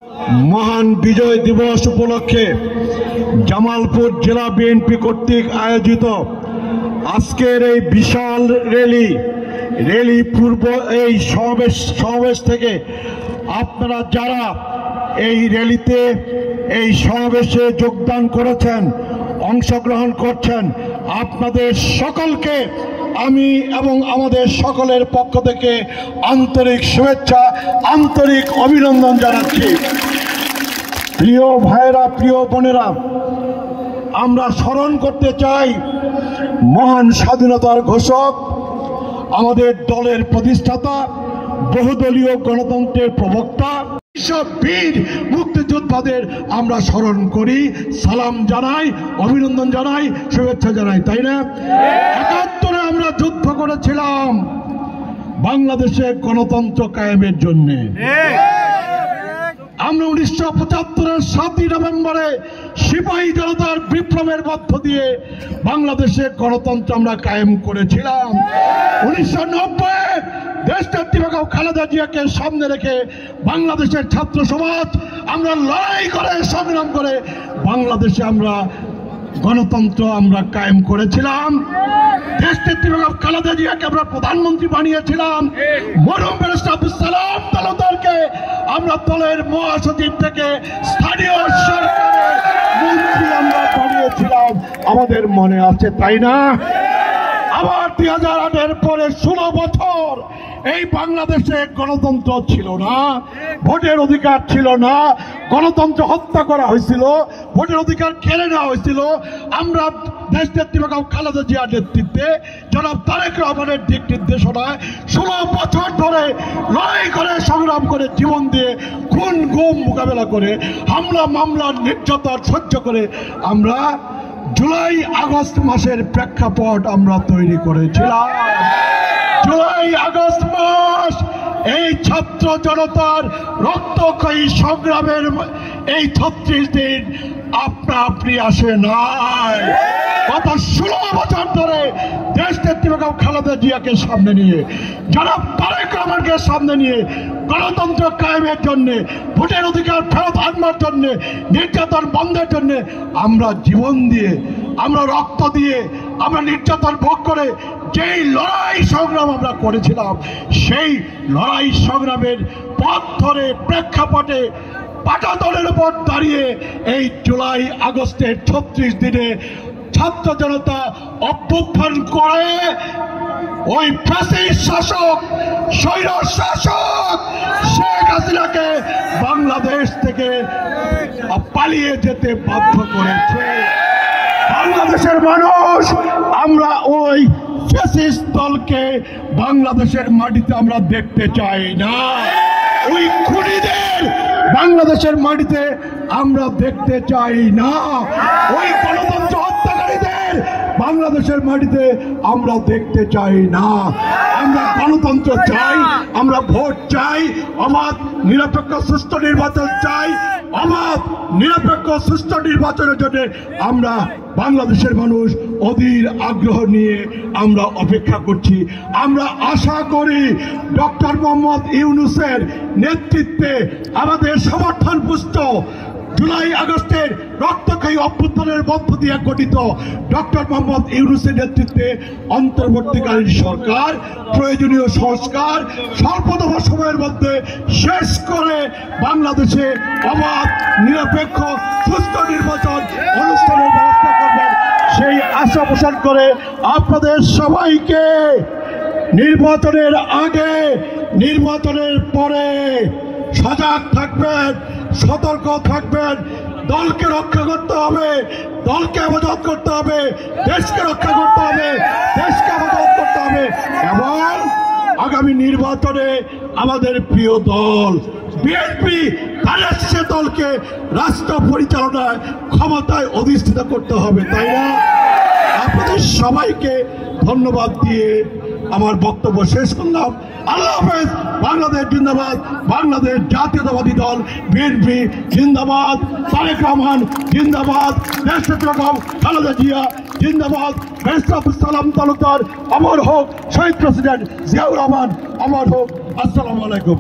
মহান বিজয় দিবস উপলক্ষে জামালপুর জেলা বিএনপি কর্তৃক আয়োজিত আজকের এই বিশাল র্যালি পূর্ব এই সমাবেশ থেকে আপনারা যারা এই র্যালিতে এই সমাবেশে যোগদান করেছেন, অংশগ্রহণ করছেন, আপনাদের সকলকে আমি এবং আমাদের সকলের পক্ষ থেকে আন্তরিক শুভেচ্ছা, আন্তরিক অভিনন্দন জানাচ্ছি। প্রিয় ভাইরা, প্রিয় বোনেরা, আমরা স্মরণ করতে চাই মহান স্বাধীনতার ঘোষক, আমাদের দলের প্রতিষ্ঠাতা, বহুদলীয় গণতন্ত্রের প্রবক্তা, সব বীর মুক্তিযোদ্ধাদের আমরা স্মরণ করি, সালাম জানাই, অভিনন্দন জানাই, শুভেচ্ছা জানাই, তাই না? ৭১ আমরা যুদ্ধ করেছিলাম বাংলাদেশে গণতন্ত্র কায়েমের জন্য। আমরা ১৯৭৫-এর ৭ই নভেম্বরে সিপাহী জনতার বিপ্লবের মধ্য দিয়ে বাংলাদেশে গণতন্ত্র আমরা কায়েম করেছিলাম। ১৯৯০ দেশনেত্রী বেগম খালেদা জিয়াকে সামনে রেখে বাংলাদেশের ছাত্র সমাজ আমরা লড়াই করে, সংগ্রাম করে বাংলাদেশে আমরা গণতন্ত্র আমরা কায়েম করেছিলাম। দেশনেত্রী বেগম খালেদা জিয়াকে আমরা প্রধানমন্ত্রী বানিয়েছিলাম। মরহুম ব্যারিস্টার আব্দুল সালাম তালুকদারকে আমরা দলের মহাসচিব থেকে স্থানীয় সরকারের মন্ত্রী আমরা বানিয়েছিলাম, আমাদের মনে আছে, তাই না? আবার ২০০৮-এর পরে ১৬ বছর এই বাংলাদেশে গণতন্ত্র ছিল না, ভোটের অধিকার ছিল না, গণতন্ত্র হত্যা করা হয়েছিল, ভোটের অধিকার কেড়ে নেওয়া হয়েছিল। আমরা দেশনেত্রী বেগম খালেদা জিয়ার নেতৃত্বে, জনাব তারেক রহমানের দিক নির্দেশনায় ১৬ বছর ধরে লড়াই করে, সংগ্রাম করে, জীবন দিয়ে, খুন গুম মোকাবেলা করে, হামলা মামলা নির্যাতন সহ্য করে আমরা জুলাই আগস্ট মাসের প্রেক্ষাপট আমরা তৈরি করেছিলাম। জুলাই আগস্ট মাস এই ছাত্র জনতার রক্তক্ষয়ী সংগ্রামের এই ৩৬ দিন আপনা আপনি আসে নাই। গত ১৬ বছর ধরে দেশনেত্রী বেগম খালেদা জিয়াকে সামনে নিয়ে, জনাব তারেক রহমানকে সামনে নিয়ে গণতন্ত্র কায়েমের জন্য, ভোটের অধিকার ফেরত আনবার জন্য, নির্যাতন বন্ধের জন্য আমরা জীবন দিয়ে, আমরা রক্ত দিয়ে, আমরা নির্যাতন ভোগ করে যেই লড়াই সংগ্রাম আমরা করেছিলাম, সেই লড়াই সংগ্রামের পথ ধরে প্রেক্ষাপটে পাটাতনের উপর দাঁড়িয়ে এই জুলাই আগস্টের ৩৬ দিনে ছাত্র জনতা অভ্যুত্থান করে ওই ফ্যাসিস্ট শাসক, স্বৈর শাসক শেখ হাসিনাকে বাংলাদেশ থেকে পালিয়ে যেতে বাধ্য করেছে। বাংলাদেশের মানুষ আমরা ওই ফ্যাসিস্ট দলকে বাংলাদেশের মাটিতে আমরা দেখতে চাই না। ওই খুনিদের বাংলাদেশের মাটিতে আমরা দেখতে চাই না। ওই গণতন্ত্র হত্যাকারীদের বাংলাদেশের মাটিতে আমরা দেখতে চাই না। আমরা গণতন্ত্র চাই, আমরা ভোট চাই, অবাধ নিরপেক্ষ সুষ্ঠু নির্বাচন চাই। অবাধ নিরপেক্ষ সুষ্ঠু নির্বাচনের জন্য আমরা বাংলাদেশের মানুষ অধীর আগ্রহ নিয়ে আমরা অপেক্ষা করছি। আমরা আশা করি ডক্টর মোহাম্মদ ইউনূসের নেতৃত্বে আমাদের সমর্থন পুষ্ট জুলাই আগস্টের রক্তক্ষয়ী অভ্যুত্থানের মধ্য দিয়ে গঠিত ডক্টর মোহাম্মদ ইউনূসের নেতৃত্বে অন্তর্বর্তীকালীন সরকার প্রয়োজনীয় সংস্কার স্বল্পতম সময়ের মধ্যে শেষ করে বাংলাদেশে অবাধ নিরপেক্ষ সুষ্ঠু নির্বাচন অনুষ্ঠানের ব্যবস্থা করবেন, সেই আশা পোষণ করে আপনাদের সবাইকে নির্বাচনের আগে, নির্বাচনের পরে সজাগ থাকবেন, সতর্ক থাকবেন। দলকে রক্ষা করতে হবে, দলকে হেফাজত করতে হবে, দেশকে রক্ষা করতে হবে, দেশকে হেফাজত করতে হবে। এবং আগামী নির্বাচনে আমাদের প্রিয় দল বিএনপি, তাদের সে দলকে রাষ্ট্র পরিচালনায় ক্ষমতায় অধিষ্ঠিত করতে হবে, তাই না? আপনাদের সবাইকে ধন্যবাদ দিয়ে আমার বক্তব্য শেষ করলাম। আল্লাহ হাফেজ। বাংলাদেশ জিন্দাবাদ, বাংলাদেশ জাতীয়তাবাদী দল বিএনপি জিন্দাবাদ, তারেক রহমান জিন্দাবাদ, দেশনেত্রী বেগম খালেদা জিয়া জিন্দাবাদ, ব্যারিস্টার আব্দুল সালাম তালুকদার অমর হোক, শহীদ প্রেসিডেন্ট জিয়াউর রহমান অমর হোক। আসসালামু আলাইকুম।